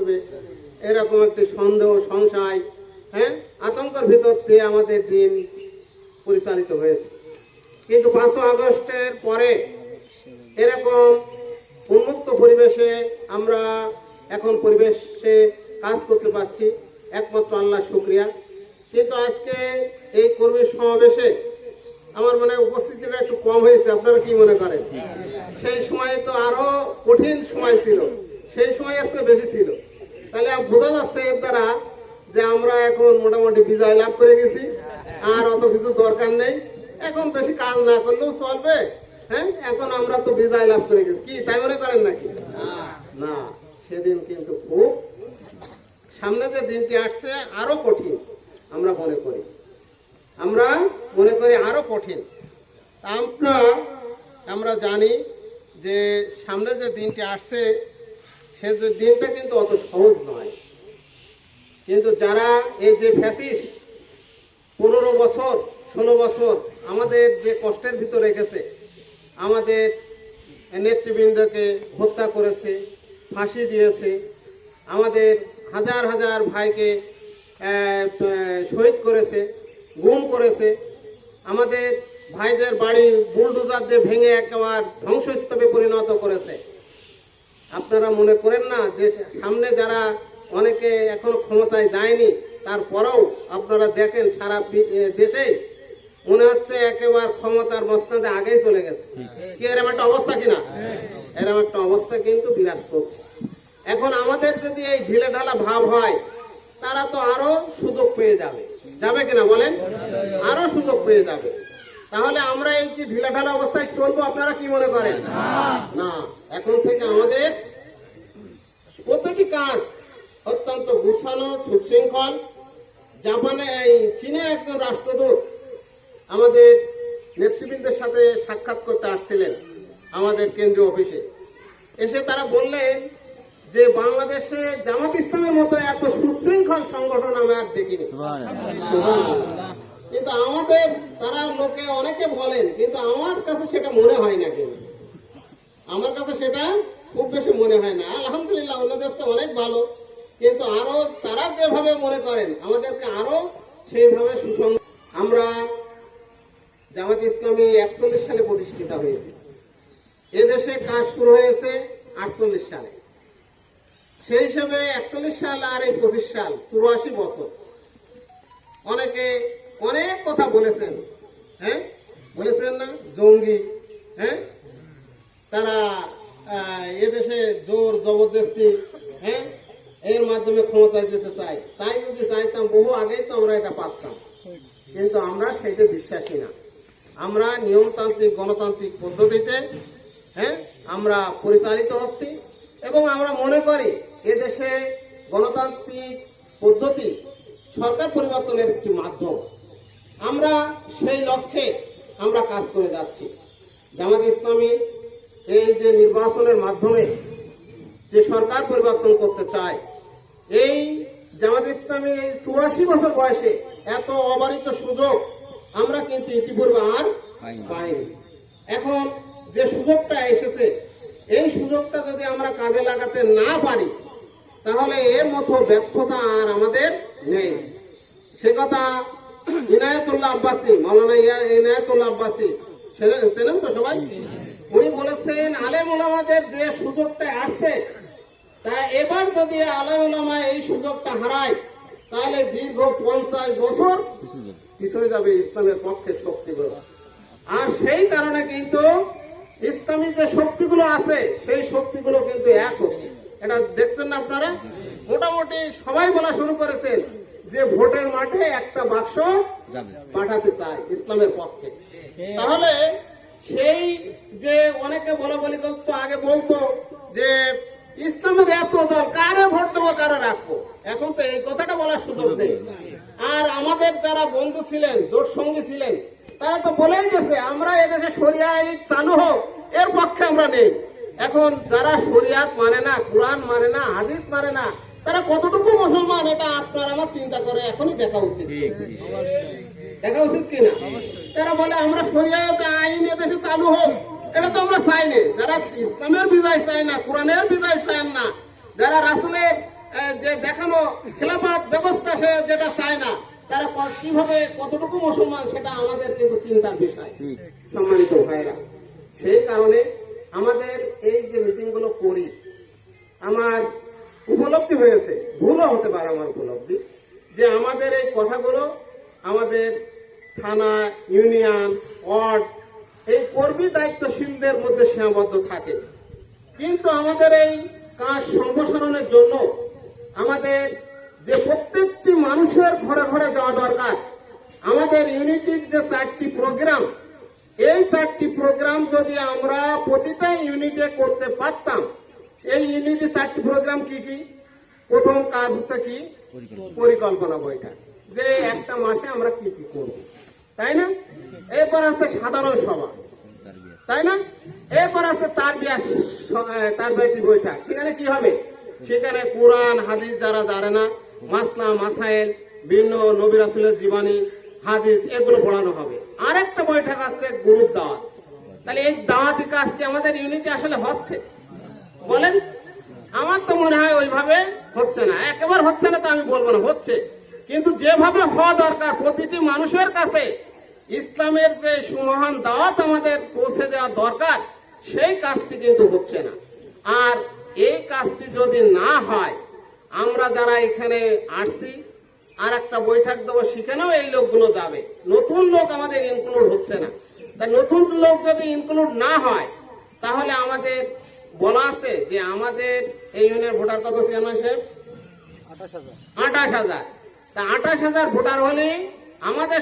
করবে, এরকম একটি সন্দেহ সংশয়, আতঙ্কের ভিতর দিয়ে আমাদের দিন পরিচালিত হয়েছে। কিন্তু 5 আগস্টের পরে এরকম উন্মুক্ত পরিবেশে আমরা এখন পরিবেশে কাজ করতে পারছি, একমাত্র আল্লাহর শুকরিয়া। কিন্তু আজকে এই কর্মী সমাবেশে আমার মনে হয় উপস্থিতিটা একটু কম হয়েছে, আপনারা কি মনে করেন? সেই সময় তো আরো কঠিন সময় ছিল, সেই সময় আজকে বেশি ছিল। তাহলে বোঝা যাচ্ছে এর দ্বারা যে আমরা এখন মোটামুটি বিজয় লাভ করে গেছি, আর অত কিছু দরকার নেই, এখন বেশি কাজ না করলেও চলবে। এখন আমরা তো বিজয় লাভ করে গেছি, কি তাই মনে করেন নাকি? না, সেদিন কিন্তু খুব সামনে যে দিনটি আসছে আরো কঠিন আমরা মনে করি, আরো কঠিন। আমরা জানি যে সামনে যে দিনটি আসছে সে দিনটা কিন্তু অত সহজ নয়। কিন্তু যারা এই যে ফ্যাসিস্ট 15 বছর 16 বছর আমাদের যে কষ্টের ভিতরে রেখেছে, আমাদের নেতৃবৃন্দকে হত্যা করেছে, ফাঁসি দিয়েছে, আমাদের হাজার হাজার ভাইকে শহীদ করেছে, গুম করেছে, আমাদের ভাইদের বাড়ি বুলডোজার দিয়ে ভেঙে একেবারে ধ্বংসস্তূপে পরিণত করেছে। আপনারা মনে করেন না যে সামনে যারা অনেকে এখনো ক্ষমতায় যায়নি, তারপরেও আপনারা দেখেন সারা দেশেই মনে হচ্ছে একেবারে ক্ষমতার মসনদে আগেই চলে গেছে। কি এরকম একটা অবস্থা কিনা? এরকম একটা অবস্থা কিন্তু বিরাজ করছে। এখন আমাদের যদি এই ঢিলে ঢালা ভাব হয়, তারা তো আরো সুযোগ পেয়ে যাবে, যাবে কিনা বলেন? আরো সুযোগ পেয়ে যাবে। তাহলে আমরা এই যে ঢিলা ঢালা অবস্থায় চলবো, আপনারা কি মনে করেন? না, এখন থেকে আমাদের প্রতিটি কাজ অত্যন্ত গুছানো, সুশৃঙ্খল। জাপানে চীনের একজন রাষ্ট্রদূত আমাদের নেতৃবৃন্দের সাথে সাক্ষাৎ করতে আসছিলেন আমাদের কেন্দ্রীয় অফিসে। এসে তারা বললেন যে বাংলাদেশে জামাত ইসলামের মতো এত সুশৃঙ্খল সংগঠন আমি আর দেখিনি। কিন্তু আমাদের তারা লোকে অনেকে বলেন, কিন্তু আমার কাছে সেটা মনে হয় না। কেউ আমার কাছে সেটা খুব বেশি মনে হয় না। আলহামদুলিল্লাহ ওনাদের অনেক ভালো, কিন্তু আরো তারা যেভাবে মনে করেন আমাদেরকে আরো সেইভাবে সুসংগত। আমরা জামাত ইসলামী 41 সালে প্রতিষ্ঠিত হয়েছে, এদেশে কাজ শুরু হয়েছে 48 সালে। সেই হিসেবে 41 সাল আর এই 25 সাল 84 বছর। অনেকে অনেক কথা বলেছেন, বলেছেন না জঙ্গি, তারা এদেশে জোর জবরদস্তি এর মাধ্যমে ক্ষমতায় যেতে চাই। তাই যদি চাইতাম বহু আগেই তো আমরা এটা পারতাম, কিন্তু আমরা সেইটা বিশ্বাসী না। আমরা নিয়মতান্ত্রিক গণতান্ত্রিক পদ্ধতিতে আমরা পরিচালিত হচ্ছি, এবং আমরা মনে করি এদেশে গণতান্ত্রিক পদ্ধতি সরকার পরিবর্তনের একটি মাধ্যম। আমরা সেই লক্ষ্যে আমরা কাজ করে যাচ্ছি। জামাত ইসলামী এই যে নির্বাচনের মাধ্যমে যে সরকার পরিবর্তন করতে চায়, এই জামাত ইসলামী এই 84 বছর বয়সে এত অবারিত সুযোগ আমরা কিন্তু ইতিপূর্বে আর পাইনি। এখন যে সুযোগটা এসেছে, এই সুযোগটা যদি আমরা কাজে লাগাতে না পারি, তাহলে এর মতো ব্যর্থতা আর আমাদের নেই। সে কথা ইনায়েতুল্লাহ আব্বাসী, মাওলানা ইনায়েতুল্লাহ আব্বাসী ছিলেন তো সবাই, উনি বলেছেন আলেম ওলামাদের যে সুযোগটা আসছে, তা এবার যদি আলেম ওলামা এই সুযোগটা হারায়, তাহলে দীর্ঘ 50 বছর পিছিয়ে যাবে ইসলামের পক্ষে শক্তিগুলো। আর সেই কারণে কিন্তু ইসলামী যে শক্তিগুলো আছে, সেই শক্তিগুলো কিন্তু এক হচ্ছে। এটা দেখছেন না আপনারা? মোটামুটি সবাই বলা শুরু করেছেন যে ভোটের মাঠে একটা বাক্স পাঠাতে চায় ইসলামের পক্ষে। তাহলে সেই যে অনেকে বলা বলি করতো, আগে বলতো যে ইসলামের এত দল, কারে ভোট দেবো কারে রাখবো, এখন তো এই কথাটা বলার সুযোগ নেই। আর আমাদের যারা বন্ধু ছিলেন, জোট সঙ্গী ছিলেন, তারা তো বলেই গেছে আমরা এদেশে শরিয়াত চালু হোক, এর পক্ষে আমরা নেই। এখন যারা শরিয়াত মানে না, কোরআন মানে না, হাদিস মানে না, তারা কতটুকু মুসলমান, এটা আপনার আমার চিন্তা করে এখনই দেখা উচিত, দেখা উচিত কিনা? তারা বলে আমরা শরিয়াত আইন এদেশে চালু হোক, এটা তো আমরা চাই না। যারা ইসলামের বিজয় চায় না, কোরআনের বিজয় চায় না, যারা রাসূলের দেখানো খেলাফত ব্যবস্থা সে যেটা চায় না, তারা কিভাবে কতটুকু মুসলমান সেটা আমাদের কিন্তু চিন্তার বিষয়। সম্মানিত ভাইরা, সেই কারণে আমাদের এই যে মিটিং গুলো করি, আমার উপলব্ধি হয়েছে, ভুলও হতে পারে আমার উপলব্ধি, যে আমাদের এই কথাগুলো আমাদের থানা, ইউনিয়ন, ওয়ার্ড, এই কর্মী দায়িত্বশীলদের মধ্যে সীমাবদ্ধ থাকে। কিন্তু আমাদের এই কাজ সম্প্রসারণের জন্য আমাদের যে প্রত্যেকটি মানুষের ঘরে ঘরে যাওয়া দরকার। আমাদের ইউনিটির যে 4টি প্রোগ্রাম, এই 4টি প্রোগ্রাম যদি আমরা প্রতিটা ইউনিটে করতে পারতাম, এই ইউনিটে 4টি প্রোগ্রাম কি কি? প্রথম কাজ হচ্ছে কি? পরিকল্পনা বৈঠক, যে একটা মাসে আমরা কি কি করব, তাই না? এরপর আছে সাধারণ সভা, তাই না? এরপর আছে তারবিয়াতি বৈঠক। সেখানে কি হবে? সেখানে কোরআন হাদিস যারা জানে না, মাসলা মাসাইল, বিভিন্ন নবী রাসূলের জীবনী, হাদিস, এগুলো পড়ানো হবে। আরেকটা বৈঠক আছে গ্রুপ দাওয়াত। তাহলে এই দাওয়াতি কাজ কি আমাদের ইউনিটে আসলে হচ্ছে? বলেন। আমার তো মনে হয় ওইভাবে হচ্ছে না, একেবারে হচ্ছে না তো আমি বলবো না, হচ্ছে। কিন্তু যেভাবে হওয়া দরকার, প্রতিটি মানুষের কাছে ইসলামের যে সুমহান দাওয়াত আমাদের পৌঁছে দেওয়া দরকার, সেই কাজটি কিন্তু হচ্ছে না। আর এই কাজটি যদি না হয়, আমরা যারা এখানে আসছি আর একটা বৈঠক দেবো, সেখানেও এই লোকগুলো যাবে, নতুন লোক আমাদের ইনক্লুড হচ্ছে না। তা নতুন লোক যদি ইনক্লুড না হয়, তাহলে আমাদের বলা আছে যে আমাদের এই ইউনিয়নের ভোটার কত চেয়ারম্যান সাহেব? 28,000। তা 28,000 ভোটার হলে আমাদের